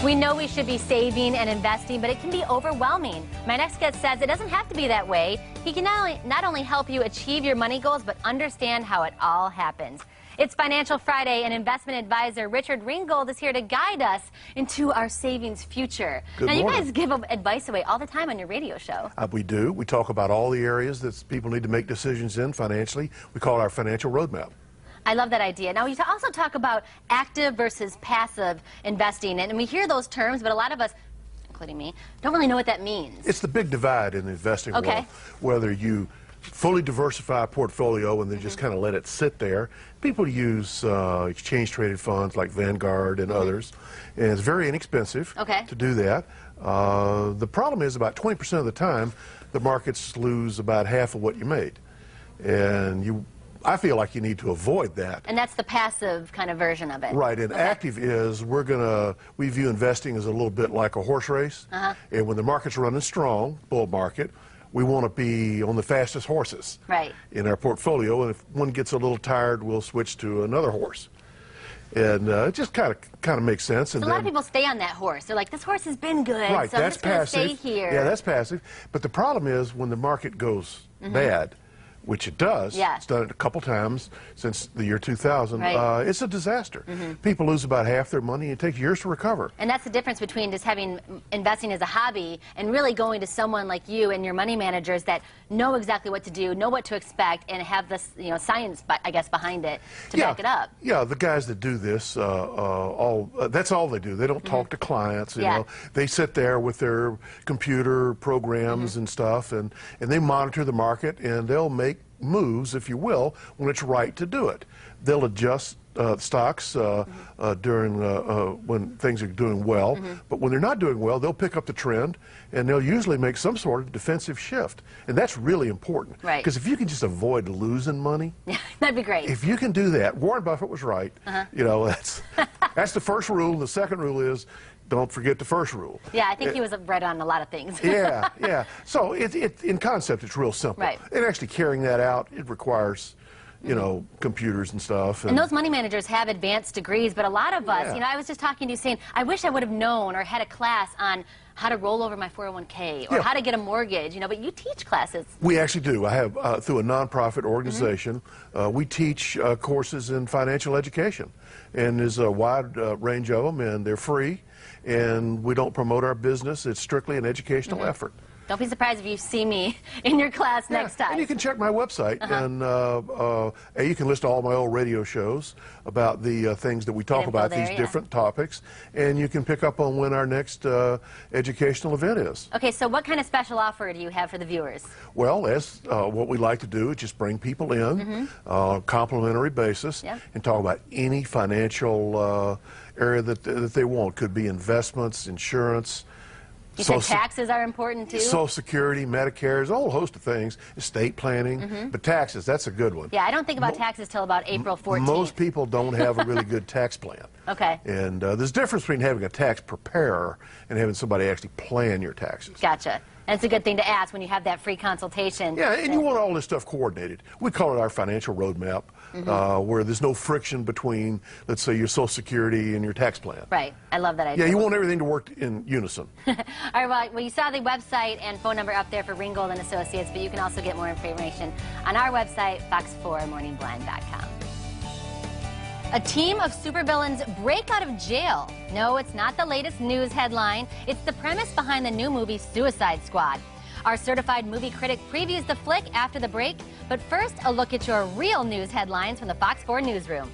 We know we should be saving and investing, but it can be overwhelming. My next guest says it doesn't have to be that way. He can not only help you achieve your money goals, but understand how it all happens. It's Financial Friday, and investment advisor Richard Ringgold is here to guide us into our savings future. Good morning. You guys give advice away all the time on your radio show. We do. We talk about all the areas that people need to make decisions in financially. We call it our financial roadmap. I love that idea. Now, you also talk about active versus passive investing, and we hear those terms, but a lot of us, including me, don't really know what that means. It's the big divide in the investing world, whether you fully diversify a portfolio and then just kind of let it sit there. People use exchange-traded funds like Vanguard and others, and it's very inexpensive to do that. The problem is about 20% of the time, the markets lose about half of what you made. And I feel like you need to avoid that. And that's the passive kind of version of it. Right, and active is we view investing as a little bit like a horse race. And when the market's running strong, bull market, we want to be on the fastest horses in our portfolio. And if one gets a little tired, we'll switch to another horse. And it just kind of makes sense. So and a lot of people stay on that horse. They're like, this horse has been good, right, so I'm just going to stay here. Yeah, that's passive. But the problem is when the market goes bad, which it does. It's done it a couple times since the year 2000. It's a disaster. People lose about half their money, and it takes years to recover. And that's the difference between just investing as a hobby and really going to someone like you and your money managers that know exactly what to do, know what to expect, and have this science, I guess, behind it to back it up. Yeah, the guys that do this, that's all they do. They don't talk to clients. You know, they sit there with their computer programs and stuff, and they monitor the market, and they'll make moves, if you will, when it's right to do it. They'll adjust stocks during when things are doing well, but when they're not doing well, they'll pick up the trend, and they'll usually make some sort of defensive shift, and that's really important. Because if you can just avoid losing money, that'd be great. If you can do that, Warren Buffett was right. You know, that's the first rule. The second rule is, don't forget the first rule. Yeah, I think he was right on a lot of things. yeah. So in concept, it's real simple. And actually carrying that out, it requires, computers and stuff. And those money managers have advanced degrees, but a lot of us, I was just talking to you saying, I wish I would have known or had a class on how to roll over my 401k or how to get a mortgage, but you teach classes. We actually do. I have, through a nonprofit organization, we teach courses in financial education. And there's a wide range of them, and they're free. And we don't promote our business. It's strictly an educational effort. Don't be surprised if you see me in your class next time. And you can check my website, and you can list all my old radio shows about the things that we talk about, these different topics, and you can pick up on when our next educational event is. Okay, so what kind of special offer do you have for the viewers? Well, what we like to do is just bring people in on a complimentary basis and talk about any financial area that they want. Could be investments, insurance. You said taxes are important, too? Social Security, Medicare, there's a whole host of things. Estate planning. But taxes, that's a good one. Yeah, I don't think about taxes till about April 14th. Most people don't have a really good tax plan. And there's a difference between having a tax preparer and having somebody actually plan your taxes. Gotcha. And it's a good thing to ask when you have that free consultation. Yeah, and you want all this stuff coordinated. We call it our financial roadmap, where there's no friction between, let's say, your Social Security and your tax plan. Right. I love that idea. Yeah, you want everything to work in unison. All right, well, you saw the website and phone number up there for Ringgold and Associates, but you can also get more information on our website, fox4morningblind.com. A team of supervillains break out of jail. No, it's not the latest news headline. It's the premise behind the new movie Suicide Squad. Our certified movie critic previews the flick after the break. But first, a look at your real news headlines from the Fox 4 newsroom.